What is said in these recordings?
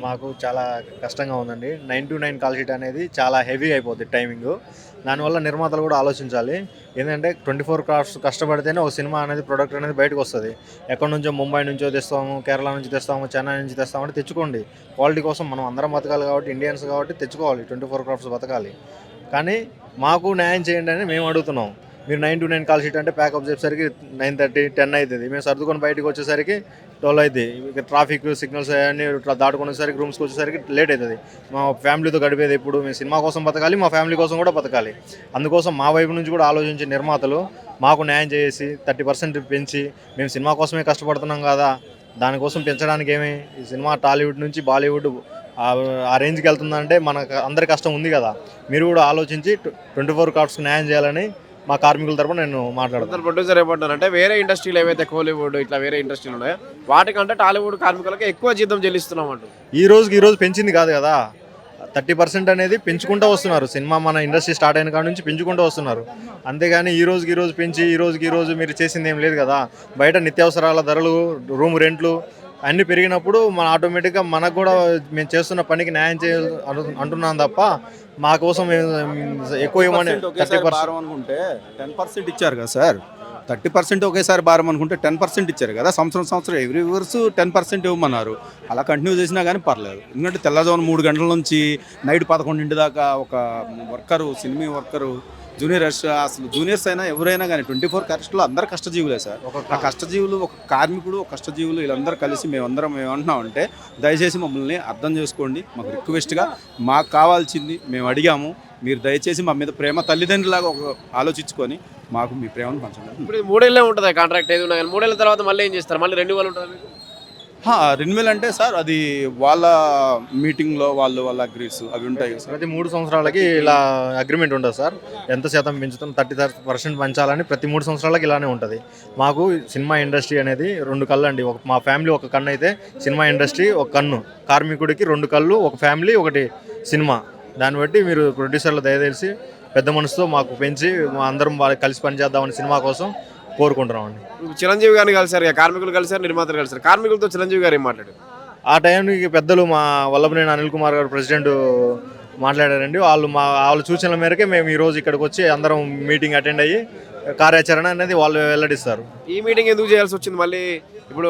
మాకు చాలా కష్టంగా ఉందండి. 9-9 కాల్ షీట్ అనేది చాలా హెవీ అయిపోద్ది టైమింగు. దానివల్ల నిర్మాతలు కూడా ఆలోచించాలి. ఏందంటే 24 క్రాఫ్ట్స్ కష్టపడితేనే ఒక సినిమా అనేది ప్రొడక్ట్ అనేది బయటకొస్తది. ఎక్కడి నుంచో ముంబై నుంచో తెస్తాము, కేరళ నుంచి తెస్తాము, చెన్నై నుంచి తెస్తామంటే తెచ్చుకోండి. క్వాలిటీ కోసం మనం అందరం బతకాలి కాబట్టి, ఇండియన్స్ కాబట్టి తెచ్చుకోవాలి. 24 క్రాఫ్ట్స్ బతకాలి. కానీ మాకు న్యాయం చేయండి అని మేము అడుగుతున్నాం. మీరు 9-9 కాల్ షీట్ అంటే ప్యాకప్ చేసేసరికి 9:30, 10 అవుతుంది. మేము సర్దుకొని బయటకు వచ్చేసరికి 12 అవుతుంది. ఇక ట్రాఫిక్ సిగ్నల్స్ అవన్నీ ఇట్లా దాటుకునేసరికి రూమ్స్కి వచ్చేసరికి లేట్ అవుతుంది. మా ఫ్యామిలీతో గడిపేది ఎప్పుడు మేము సినిమా కోసం బతకాలి, మా ఫ్యామిలీ కోసం కూడా బతకాలి. అందుకోసం మా వైపు నుంచి కూడా ఆలోచించి నిర్మాతలు మాకు న్యాయం చేసి 30% పెంచి మేము సినిమా కోసమే కష్టపడుతున్నాం కదా, దానికోసం పెంచడానికి ఏమి ఈ సినిమా టాలీవుడ్ నుంచి బాలీవుడ్ ఆ రేంజ్కి వెళ్తుందంటే మనకు అందరి కష్టం ఉంది కదా. మీరు కూడా ఆలోచించి 24 క్రాఫ్ట్స్కి న్యాయం చేయాలని మా కార్మికుల తరపున నేను మాట్లాడతాను. ప్రొడ్యూసర్ ఏమంటారంటే వేరే ఇండస్ట్రీలు ఏవైతే కోలీవుడ్ ఇట్లా వేరే ఇండస్ట్రీలు ఉన్నాయో వాటికంటే టాలీవుడ్ కార్మికులకు ఎక్కువ జీతం చెల్లిస్తున్నాం అంటూ. ఈ రోజు పెంచింది కాదు కదా, 30% అనేది పెంచుకుంటూ వస్తున్నారు. సినిమా మన ఇండస్ట్రీ స్టార్ట్ అయిన కాడ నుంచి పెంచుకుంటూ వస్తున్నారు. అంతేగాని ఈ రోజు పెంచి ఈ రోజు మీరు చేసింది ఏం లేదు కదా. బయట నిత్యావసరాల ధరలు, రూమ్ రెంట్లు అన్నీ పెరిగినప్పుడు మన ఆటోమేటిక్గా మనకు కూడా మేము చేస్తున్న పనికి న్యాయం చేయాలి అంటున్నాం తప్ప మా కోసం ఎక్కువ ఇవ్వమని 30% అనుకుంటే 10% ఇచ్చారు కదా సార్. 30% ఒకేసారి భారం అనుకుంటే 10% ఇచ్చారు కదా. సంవత్సరం ఎవ్రీ ఇయర్స్ 10% ఇవ్వమన్నారు. అలా కంటిన్యూ చేసినా కానీ పర్లేదు. ఎందుకంటే తెల్లవారుజామున 3 గంటల నుంచి నైట్ 11 దాకా ఒక వర్కరు, సినిమా వర్కరు, అసలు జూనియర్స్ అయినా ఎవరైనా కానీ 24 క్యారెక్టర్లో అందరు కష్టజీవులే సార్. ఆ కష్టజీవులు, ఒక కార్మికుడు, ఒక కష్టజీవులు వీళ్ళందరూ కలిసి మేమందరం ఏమంటున్నామంటే దయచేసి మమ్మల్ని అర్థం చేసుకోండి. మాకు రిక్వెస్ట్గా మాకు కావాల్సింది మేము అడిగాము. మీరు దయచేసి మా మీద ప్రేమ తల్లిదండ్రులాగా ఒక ఆలోచించుకొని మాకు మీ ప్రేమను పంచండి. ఇప్పుడు 3 ఏళ్ళే ఉంటుంది కాంట్రాక్ట్ ఏది ఉన్నా కానీ 3 ఏళ్ళ తర్వాత మళ్ళీ ఏం చేస్తారు? మళ్ళీ రెన్యువల్ ఉంటుంది మీకు? రెన్యువల్ అంటే సార్ అది వాళ్ళ మీటింగ్లో వాళ్ళ అగ్రీస్ అవి ఉంటాయి సార్. ప్రతి 3 సంవత్సరాలకి ఇలా అగ్రిమెంట్ ఉంటుంది సార్. ఎంత శాతం పెంచుతాం, 30% పెంచాలని ప్రతి 3 సంవత్సరాలకి ఇలానే ఉంటుంది. మాకు సినిమా ఇండస్ట్రీ అనేది 2 కళ్ళు అండి. మా ఫ్యామిలీ ఒక కన్ను అయితే సినిమా ఇండస్ట్రీ ఒక కన్ను, కార్మికుడికి 2 కళ్ళు, ఒక ఫ్యామిలీ ఒకటి సినిమా. దాన్ని బట్టి మీరు ప్రొడ్యూసర్లు దయచేసి పెద్ద మనసుతో మాకు పెంచి మా అందరం కలిసి పనిచేద్దామని సినిమా కోసం కోరుకుంటున్నామండి. చిరంజీవి గారిని కలిసారు, కార్మికులు కలిసారు, నిర్మాతలు కలిసారు. కార్మికులతో చిరంజీవి గారు ఏం మాట్లాడారు? ఆ టైంకి పెద్దలు మా వల్లభనేని అనిల్ కుమార్ గారు ప్రెసిడెంట్ మాట్లాడారండి. వాళ్ళ సూచనల మేరకే మేము ఈరోజు ఇక్కడికి వచ్చి అందరం మీటింగ్ అటెండ్ అయ్యి కార్యాచరణ అనేది వాళ్ళు వెల్లడిస్తారు. ఈ మీటింగ్ ఎందుకు చేయాల్సి వచ్చింది మళ్ళీ? ఇప్పుడు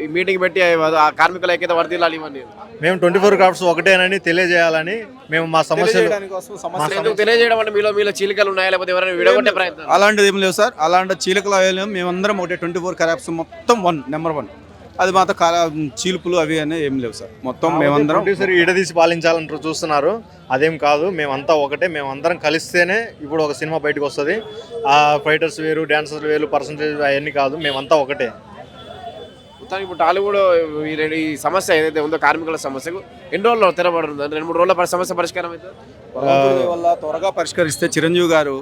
ఈ మీటింగ్ పెట్టి ఆ కార్మికుల ఐక్యత వర్ధిల్లాలి ఇవన్నీ మేము 24 క్రాఫ్ట్స్ ఒకటేనని తెలియజేయాలని మేము మా సమస్యలు తెలియజేయడం అంటే మీలో చీలికలు ఉన్నాయా లేకపోతే ఎవరైనా విడగొట్టే ప్రయత్నం? అలాంటిది ఏం లేవు సార్. అలాంటి చీలికలు అయ్యలేము. మేమందరం ఒకటే 24 క్రాఫ్ట్స్ మొత్తం నెంబర్ 1. అది మాత్రం చీలుపులు అవి అనేది ఏం లేవు సార్. మొత్తం మేమందరం ఇడదీసి పాలించాలని చూస్తున్నారు. అదేం కాదు, మేమంతా ఒకటే. మేమందరం కలిస్తేనే ఇప్పుడు ఒక సినిమా బయటకు వస్తుంది. ఆ ఫైటర్స్ వేరు, డాన్సర్స్ వేరు, పర్సంటేజ్ అవన్నీ కాదు, మేమంతా ఒకటే. ఇప్పుడు టాలీవుడ్ ఈ సమస్య ఏదైతే ఉందో కార్మికుల సమస్యకు ఎన్ని రోజుల్లో తెరబడుతుంది? 2-3 రోజుల సమస్య పరిష్కారం అయితే వల్ల త్వరగా పరిష్కరిస్తే చిరంజీవి గారు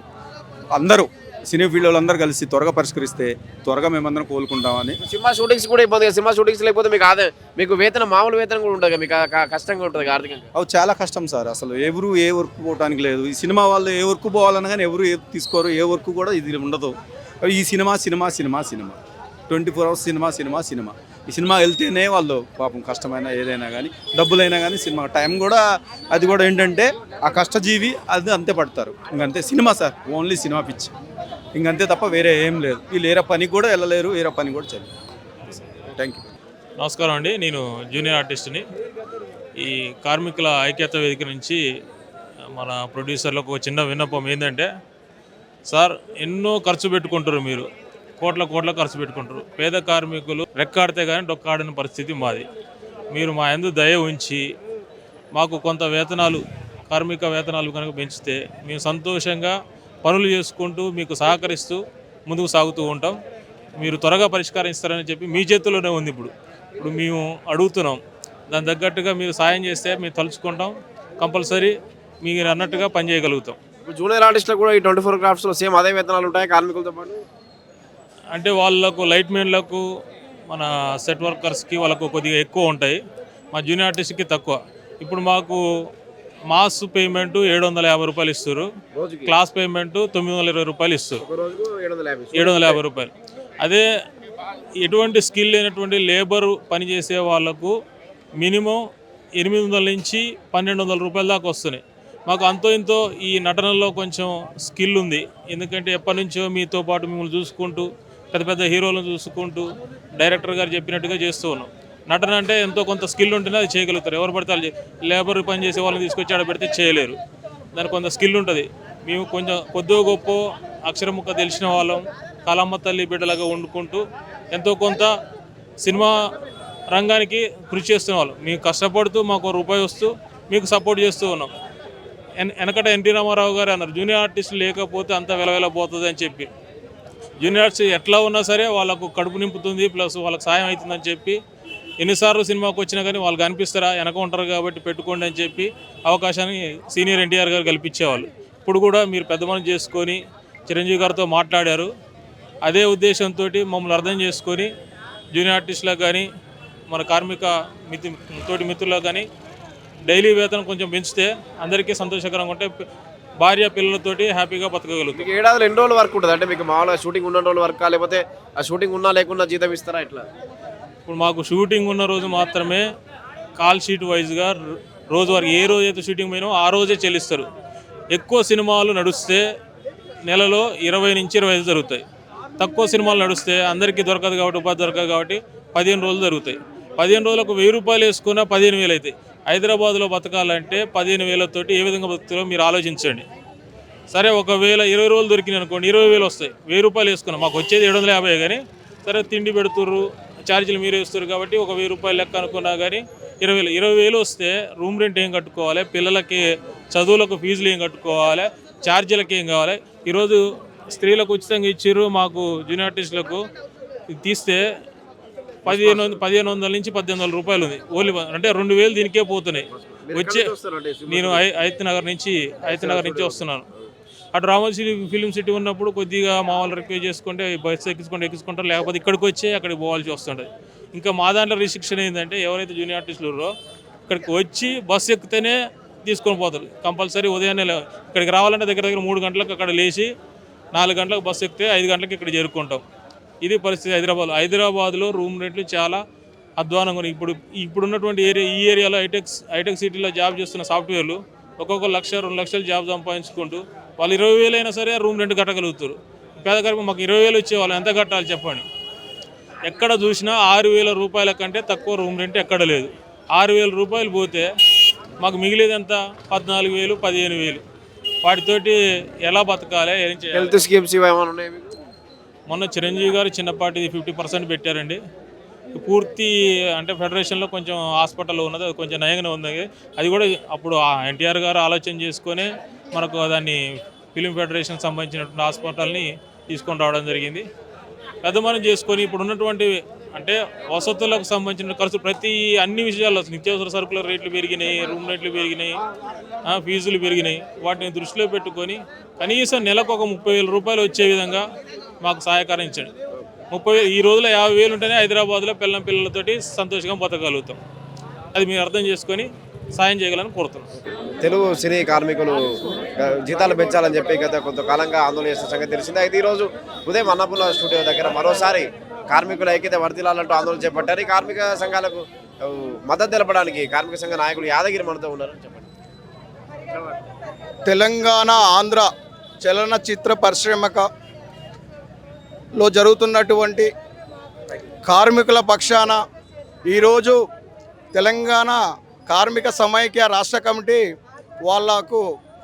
అందరూ సినీ ఫీల్డ్ వాళ్ళందరూ కలిసి త్వరగా పరిష్కరిస్తే త్వరగా మేమందరం కోలుకుంటామని. సినిమా షూటింగ్స్ కూడా ఇబ్బంది. సినిమా షూటింగ్స్ లేకపోతే మీకు మీకు మామూలు వేతనం కూడా ఉంటుంది, మీకు కష్టంగా ఉంటుంది ఆర్థికంగా. అవి చాలా కష్టం సార్. అసలు ఎవరు ఏ వర్క్ పోవడానికి లేదు. ఈ సినిమా వాళ్ళు ఏ వర్క్ పోవాలన్నా కానీ ఎవరు తీసుకోరు. ఏ వర్క్ కూడా ఇది ఉండదు. ఈ సినిమా 24 అవర్స్ సినిమా. ఈ సినిమా వెళ్తేనే వాళ్ళు పాపం కష్టమైనా ఏదైనా కానీ డబ్బులైనా కానీ సినిమా టైం కూడా అది కూడా ఏంటంటే ఆ కష్టజీవి అది అంతే పడతారు. ఇంకంతే సినిమా సార్, ఓన్లీ సినిమా పిచ్చి, ఇంకంతే తప్ప వేరే ఏం లేదు. వీళ్ళు ఏరే పనికి కూడా వెళ్ళలేరు, వేరే పని కూడా చేయలేరు. Thank you. నమస్కారం అండి, నేను జూనియర్ ఆర్టిస్ట్ని. ఈ కార్మికుల ఐక్యత వేదిక నుంచి మన ప్రొడ్యూసర్లకు ఒక చిన్న విన్నపం ఏంటంటే, సార్ ఎన్నో ఖర్చు పెట్టుకుంటారు, మీరు కోట్ల ఖర్చు పెట్టుకుంటారు. పేద కార్మికులు రెక్కాడితే కానీ డొక్కాడిన పరిస్థితి మాది. మీరు మా యందు దయ ఉంచి మాకు కొంత కార్మిక వేతనాలు కనుక పెంచితే మేము సంతోషంగా పనులు చేసుకుంటూ మీకు సహకరిస్తూ ముందుకు సాగుతూ ఉంటాం. మీరు త్వరగా పరిష్కారం ఇస్తారని చెప్పి మీ చేతుల్లోనే ఉంది. ఇప్పుడు మేము అడుగుతున్నాం, దాని తగ్గట్టుగా మీరు సాయం చేస్తే మేము తలుచుకుంటాం. కంపల్సరీ మీరు అన్నట్టుగా పనిచేయగలుగుతాం. జూనియర్ ఆర్టిస్టులకు కూడా ఈ 24 క్రాఫ్ట్స్లో సేమ్ అదే వేతనాలు ఉంటాయి కార్మికులతో పాటు? అంటే వాళ్ళకు లైట్ మెన్లకు, మన సెట్ వర్కర్స్కి వాళ్ళకు కొద్దిగా ఎక్కువ ఉంటాయి, మా జూనియర్ ఆర్టిస్ట్కి తక్కువ. ఇప్పుడు మాకు మాస్ పేమెంట్ 750 రూపాయలు ఇస్తారు, క్లాస్ పేమెంట్ 920 రూపాయలు ఇస్తారు, 750 రూపాయలు. అదే ఎటువంటి స్కిల్ లేనటువంటి లేబర్ పనిచేసే వాళ్ళకు మినిమం 800 నుంచి 1200 రూపాయల దాకా వస్తున్నాయి. మాకు అంతో ఇంతో ఈ నటనలో కొంచెం స్కిల్ ఉంది. ఎందుకంటే ఎప్పటి నుంచో మీతో పాటు మిమ్మల్ని చూసుకుంటూ పెద్ద పెద్ద హీరోలను చూసుకుంటూ డైరెక్టర్ గారు చెప్పినట్టుగా చేస్తూ ఉన్నాం. నటన అంటే ఎంతో కొంత స్కిల్ ఉంటేనే అది చేయగలుగుతారు. ఎవరు పడితే వాళ్ళు లేబర్ పని చేసే వాళ్ళని తీసుకొచ్చి ఆడ పెడితే చేయలేరు. దానికి కొంత స్కిల్ ఉంటుంది. మేము కొంచెం కొద్దిగా గొప్ప అక్షర ముక్క తెలిసిన వాళ్ళం కళమ్మ తల్లి బిడ్డలాగా వండుకుంటూ ఎంతో కొంత సినిమా రంగానికి కృషి చేస్తున్న వాళ్ళం. మేము కష్టపడుతూ మాకు రూపాయి వస్తూ మీకు సపోర్ట్ చేస్తూ ఉన్నాం. వెనకట ఎన్టీ రామారావు గారు అన్నారు, జూనియర్ ఆర్టిస్టులు లేకపోతే అంత వెలవెలబోతుంది అని చెప్పి. జూనియర్ ఆర్టిస్ట్ ఎట్లా ఉన్నా సరే వాళ్ళకు కడుపు నింపుతుంది, ప్లస్ వాళ్ళకి సాయం అవుతుందని చెప్పి ఎన్నిసార్లు సినిమాకి వచ్చినా కానీ వాళ్ళు కనిపిస్తారా, వెనక ఉంటారు కాబట్టి పెట్టుకోండి అని చెప్పి అవకాశాన్ని సీనియర్ ఎన్టీఆర్ గారు కల్పించేవాళ్ళు. ఇప్పుడు కూడా మీరు పెద్ద మనం చేసుకొని చిరంజీవి గారితో మాట్లాడారు. అదే ఉద్దేశంతో మమ్మల్ని అర్థం చేసుకొని జూనియర్ ఆర్టిస్టులకు కానీ మన కార్మిక తోటి మిత్రులకు కానీ డైలీ వేతనం కొంచెం పెంచితే అందరికీ సంతోషకరంగా ఉంటే భార్య పిల్లలతోటి హ్యాపీగా బతకగలుగుతాం. మీకు ఏడాదిలో ఎన్ని రోజులు వర్క్ ఉంటుంది? అంటే మీకు మామూలుగా షూటింగ్ ఉన్న రోజులు వర్క్, లేకపోతే ఆ షూటింగ్ ఉన్నా లేకున్నా జీతం ఇస్తారా ఇట్లా? ఇప్పుడు మాకు షూటింగ్ ఉన్న రోజు మాత్రమే కాల్ షీట్ వైజ్గా రోజు వరకు ఏ రోజు అయితే షూటింగ్ పోయినా ఆ రోజే చెల్లిస్తారు. ఎక్కువ సినిమాలు నడుస్తే నెలలో 20 నుంచి 25 జరుగుతాయి. తక్కువ సినిమాలు నడుస్తే అందరికీ దొరకదు కాబట్టి, ఉపాధి దొరకదు కాబట్టి 15 రోజులు జరుగుతాయి. 15 రోజులకు 1000 రూపాయలు వేసుకున్నా 15,000 అవుతాయి. హైదరాబాద్లో బతకాలంటే 15,000తోటి ఏ విధంగా బతుకుతారో మీరు ఆలోచించండి. సరే ఒకవేళ 20 రోజులు దొరికినాయి అనుకోండి, 20,000 వస్తాయి. 1000 రూపాయలు వేసుకున్నాం, మాకు వచ్చేది 750 కానీ సరే తిండి పెడుతుర్రు, ఛార్జీలు మీరు వేస్తారు కాబట్టి ఒక 1000 రూపాయలు లెక్క అనుకున్నా కానీ 20,000 వస్తే రూమ్ రెంట్ ఏం కట్టుకోవాలి, పిల్లలకి చదువులకు ఫీజులు ఏం కట్టుకోవాలి, ఛార్జీలకి ఏం కావాలి. ఈరోజు స్త్రీలకు ఉచితంగా ఇచ్చిర్రు, మాకు జూనియర్ ఆర్టిస్టులకు తీస్తే 1500 నుంచి 1800 రూపాయలు ఉంది ఓన్లీ. అంటే 2000 దీనికే పోతున్నాయి. వచ్చే నేను ఐతనగర్ నుంచి వస్తున్నాను. అటు రామోజీ ఫిలిం సిటీ ఉన్నప్పుడు కొద్దిగా మా వాళ్ళు రిక్వెస్ట్ చేసుకుంటే బస్సు ఎక్కించుకుంటారు, లేకపోతే ఇక్కడికి వచ్చి అక్కడికి పోవాల్సి వస్తుంటుంది. ఇంకా మా దాంట్లో రిస్ట్రిక్షన్ ఏంటంటే ఎవరైతే జూనియర్ ఆర్టిస్టులు ఉన్నారో ఇక్కడికి వచ్చి బస్సు ఎక్కితేనే తీసుకొని పోతారు. కంపల్సరీ ఉదయాన్నే ఇక్కడికి రావాలంటే దగ్గర 3 గంటలకు అక్కడ లేచి 4 గంటలకు బస్సు ఎక్కితే 5 గంటలకు ఇక్కడ చేరుకుంటాం. ఇది పరిస్థితి హైదరాబాద్లో రూమ్ రేట్లు చాలా అధ్వానంగా ఉన్నాయి. ఇప్పుడున్నటువంటి ఈ ఏరియాలో హైటెక్ సిటీలో జాబ్ చేస్తున్న సాఫ్ట్వేర్లు ఒక్కొక్క 1,00,000 2 లక్షలు జాబ్ సంపాదించుకుంటూ వాళ్ళు 20,000 అయినా సరే రూమ్ రెంట్ కట్టగలుగుతారు. పేదకరికి మాకు 20,000 వచ్చే వాళ్ళు ఎంత కట్టాలి చెప్పండి? ఎక్కడ చూసినా 6,000 రూపాయల కంటే తక్కువ రూమ్ రెంట్ ఎక్కడ లేదు. 6,000 రూపాయలు పోతే మాకు మిగిలేదంత 14,000 15,000. వాటితోటి ఎలా బతకాలి, ఏం చేయాలి? హెల్త్ స్కీమ్స్ ఏమైనా ఉన్నాయి మీకు? మొన్న చిరంజీవి గారు చిన్నపాటిది 50% పెట్టారండి. పూర్తి అంటే ఫెడరేషన్లో కొంచెం హాస్పిటల్ ఉన్నది, అది కొంచెం నయంగానే ఉంది. అది కూడా అప్పుడు ఎన్టీఆర్ గారు ఆలోచన చేసుకొని మనకు దాన్ని ఫిలిం ఫెడరేషన్ సంబంధించినటువంటి హాస్పిటల్ని తీసుకొని రావడం జరిగింది. పెద్ద మనం చేసుకొని ఇప్పుడు ఉన్నటువంటి అంటే వసతులకు సంబంధించిన ఖర్చు అన్ని విషయాల్లో నిత్యావసర సరుకుల రేట్లు పెరిగినాయి, రూమ్ రేట్లు పెరిగినాయి, ఫీజులు పెరిగినాయి. వాటిని దృష్టిలో పెట్టుకొని కనీసం నెలకు ఒక 30,000 రూపాయలు వచ్చే విధంగా మాకు సహకరించండి. 30,000 ఈ రోజులో 50,000 ఉంటేనే హైదరాబాద్లో పిల్లలతోటి సంతోషంగా బతకగలుగుతాం. అది మీరు అర్థం చేసుకొని సాయం చేయగలని కోరుతున్నాం. తెలుగు సినీ కార్మికులు జీతాలు పెంచాలని చెప్పి గత కొంతకాలంగా ఆందోళన చేస్తున్న సంగతి తెలిసింది. అయితే ఈరోజు ఉదయం అన్నపూర్ణ స్టూడియో దగ్గర మరోసారి కార్మికుల ఐక్యత వర్ధిల్లాలంటూ ఆందోళన చేపట్టారు. ఈ కార్మిక సంఘాలకు మద్దతు తెలపడానికి కార్మిక సంఘ నాయకులు యాదగిరి మనతో ఉన్నారని చెప్పండి. తెలంగాణ ఆంధ్ర చలనచిత్ర పరిశ్రమలో జరుగుతున్నటువంటి కార్మికుల పక్షాన ఈరోజు తెలంగాణ కార్మిక సమైక్య రాష్ట్ర కమిటీ వాళ్లకు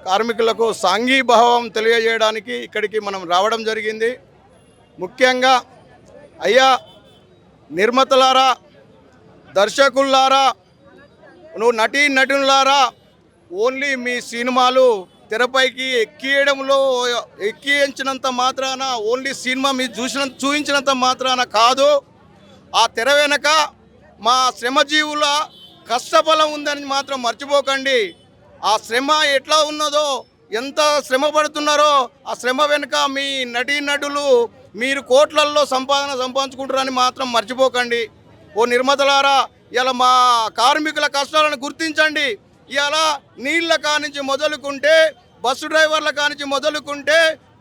కార్మికులకు సాంఘీభావం తెలియజేయడానికి ఇక్కడికి మనం రావడం జరిగింది. ముఖ్యంగా అయ్యా నిర్మాతలారా, దర్శకులారా, నటులారా, ఓన్లీ మీ సినిమాలు తెరపైకి ఎక్కించినంత మాత్రాన, ఓన్లీ సినిమా మీరు చూపించినంత మాత్రాన కాదు, ఆ తెర వెనక మా శ్రమజీవుల కష్టఫలం ఉందని మాత్రం మర్చిపోకండి. ఆ శ్రమ ఎట్లా ఉన్నదో, ఎంత శ్రమ పడుతున్నారో, ఆ శ్రమ వెనుక మీ నటులు మీరు కోట్లల్లో సంపాదించుకుంటారని మాత్రం మర్చిపోకండి. ఓ నిర్మాతలారా, ఇలా మా కార్మికుల కష్టాలను గుర్తించండి. ఇలా నీళ్ళ కానించి మొదలుకుంటే, బస్సు డ్రైవర్ల కానించి మొదలుకుంటే,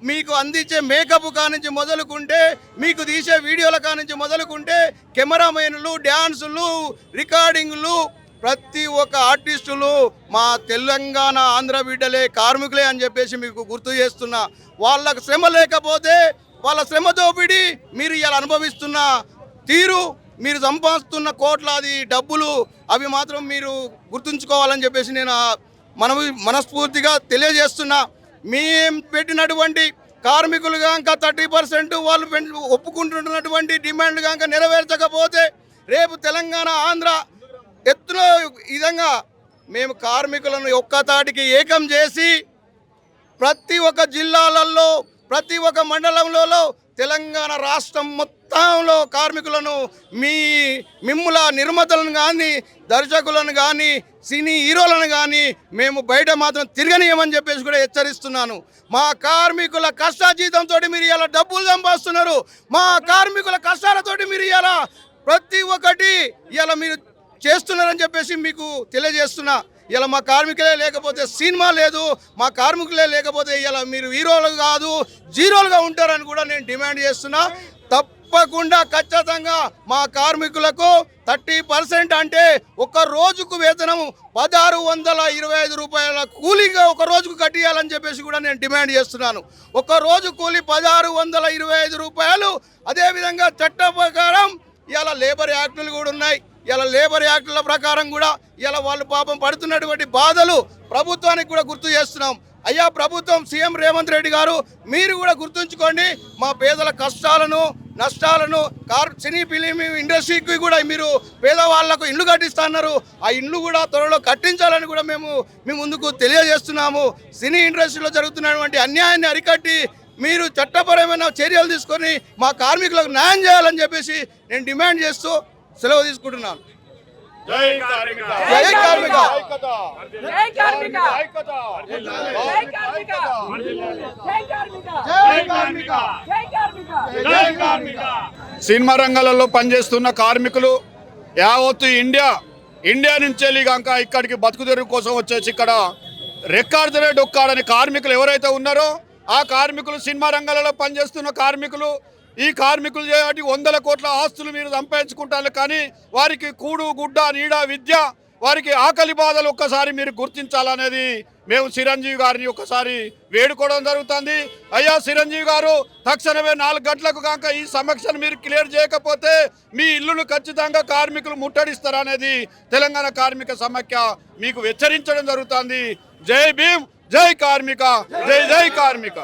మీకు అందించే మేకప్ కానించి మొదలుకుంటే మీకు తీసే వీడియోల కానించి మొదలుకుంటే కెమెరామెన్లు, డ్యాన్సులు, రికార్డింగ్లు, ప్రతి ఒక్క ఆర్టిస్టులు మా తెలంగాణ ఆంధ్ర బిడ్డలే, కార్మికులే అని చెప్పేసి మీకు గుర్తు చేస్తున్నా. వాళ్ళకు శ్రమ లేకపోతే వాళ్ళ శ్రమ దోపిడి మీరు ఇలా అనుభవిస్తున్న తీరు, మీరు సంపాదిస్తున్న కోట్లాది డబ్బులు అవి మాత్రం మీరు గుర్తుంచుకోవాలని చెప్పేసి నేను మనస్ఫూర్తిగా తెలియజేస్తున్నా. మేము పెట్టినటువంటి కార్మికులు కనుక 30% వాళ్ళు ఒప్పుకుంటున్నటువంటి డిమాండ్లు కనుక నెరవేర్చకపోతే రేపు తెలంగాణ ఆంధ్ర ఎత్తున విధంగా మేము కార్మికులను ఒక్కతాటికి ఏకం చేసి ప్రతి ఒక్క జిల్లాలలో, ప్రతి ఒక్క మండలంలో, తెలంగాణ రాష్ట్రం మొత్తంలో కార్మికులను మిమ్ముల నిర్మాతలను కానీ, దర్శకులను కానీ, సినీ హీరోలను కానీ మేము బయట మాత్రం తిరగనీయమని చెప్పేసి కూడా హెచ్చరిస్తున్నాను. మా కార్మికుల కష్టాజీతంతో మీరు ఇలా డబ్బులు సంపాదిస్తున్నారు. మా కార్మికుల కష్టాలతోటి మీరు ఇలా ప్రతి ఒక్కటి ఇలా మీరు చేస్తున్నారని చెప్పేసి మీకు తెలియజేస్తున్నా. ఇలా మా కార్మికులే లేకపోతే సినిమా లేదు, మా కార్మికులే లేకపోతే ఇలా మీరు హీరోలు కాదు, జీరోలుగా ఉంటారని కూడా నేను డిమాండ్ చేస్తున్నా. తప్పకుండా ఖచ్చితంగా మా కార్మికులకు 30% అంటే ఒక రోజుకు వేతనం 1625 రూపాయల కూలీగా ఒక రోజుకు కట్టియాలని చెప్పేసి కూడా నేను డిమాండ్ చేస్తున్నాను. ఒక రోజు కూలీ 1625 రూపాయలు. అదేవిధంగా చట్ట ప్రకారం ఇలా లేబర్ యాక్టులు కూడా ఉన్నాయి. ఇలా లేబర్ యాక్టుల ప్రకారం కూడా ఇలా వాళ్ళు పాపం పడుతున్నటువంటి బాధలు ప్రభుత్వానికి కూడా గుర్తు చేస్తున్నాం. అయ్యా ప్రభుత్వం, సీఎం రేవంత్ రెడ్డి గారు మీరు కూడా గుర్తుంచుకోండి. మా పేదల కష్టాలను, నష్టాలను, సినీ ఫిలిం ఇండస్ట్రీకి కూడా మీరు పేదవాళ్లకు ఇల్లు కట్టిస్తున్నారు. ఆ ఇల్లు కూడా త్వరలో కట్టించాలని కూడా మేము మీ ముందుకు తెలియజేస్తున్నాము. సినీ ఇండస్ట్రీలో జరుగుతున్నటువంటి అన్యాయాన్ని అరికట్టి మీరు చట్టపరమైన చర్యలు తీసుకొని మా కార్మికులకు న్యాయం చేయాలని చెప్పేసి నేను డిమాండ్ చేస్తూ సెలవు తీసుకుంటున్నాను. జై కార్మిక, జై కార్మిక, జై కార్మిక, జై కార్మిక. సినిమా రంగాలలో పనిచేస్తున్న కార్మికులు యావత్తు ఇండియా నుంచి వెళ్ళి కనుక ఇక్కడికి బతుకు తెరువు కోసం వచ్చేసి ఇక్కడ రెక్కాడితేనే డొక్కాడని కార్మికులు ఎవరైతే ఉన్నారో ఆ కార్మికులు, సినిమా రంగాలలో పనిచేస్తున్న కార్మికులు, ఈ కార్మికులు చేయబట్టి 100 కోట్ల ఆస్తులు మీరు సంపాదించుకుంటారు. కానీ వారికి కూడు, గుడ్డ, నీడ, విద్య, వారికి ఆకలి బాధలు ఒక్కసారి మీరు గుర్తించాలనేది మేము చిరంజీవి గారిని ఒకసారి వేడుకోవడం జరుగుతుంది. అయ్యా చిరంజీవి గారు, తక్షణమే 4 గంటలకు కాక ఈ సమస్యను మీరు క్లియర్ చేయకపోతే మీ ఇల్లును ఖచ్చితంగా కార్మికులు ముట్టడిస్తారనేది తెలంగాణ కార్మిక సమాఖ్య మీకు హెచ్చరించడం జరుగుతుంది. జై భీమ్, జై కార్మిక, జై జై కార్మిక.